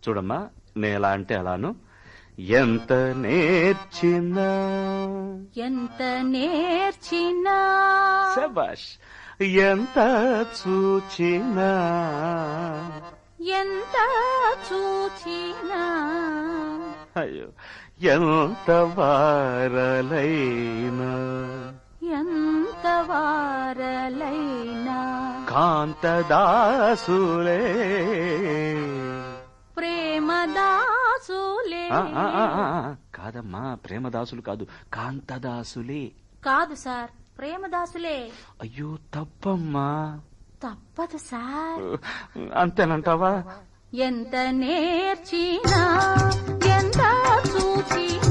చూడమ్మా నేలా అంటే అలాను. ఎంత నేర్చినా శభాష్, ఎంత చూచినా అయ్యో ఎంత వారలైనా కాంతదాసులే ప్రేమదాసులే. కాదమ్మా, ప్రేమదాసులు కాదు, కాంతదాసులే. కాదు సార్, ప్రేమదాసులే. అయ్యో తప్పమ్మా. తప్పదు సార్. అంతేనంటావా? ఎంత నేర్చినా ఎంత చూచినా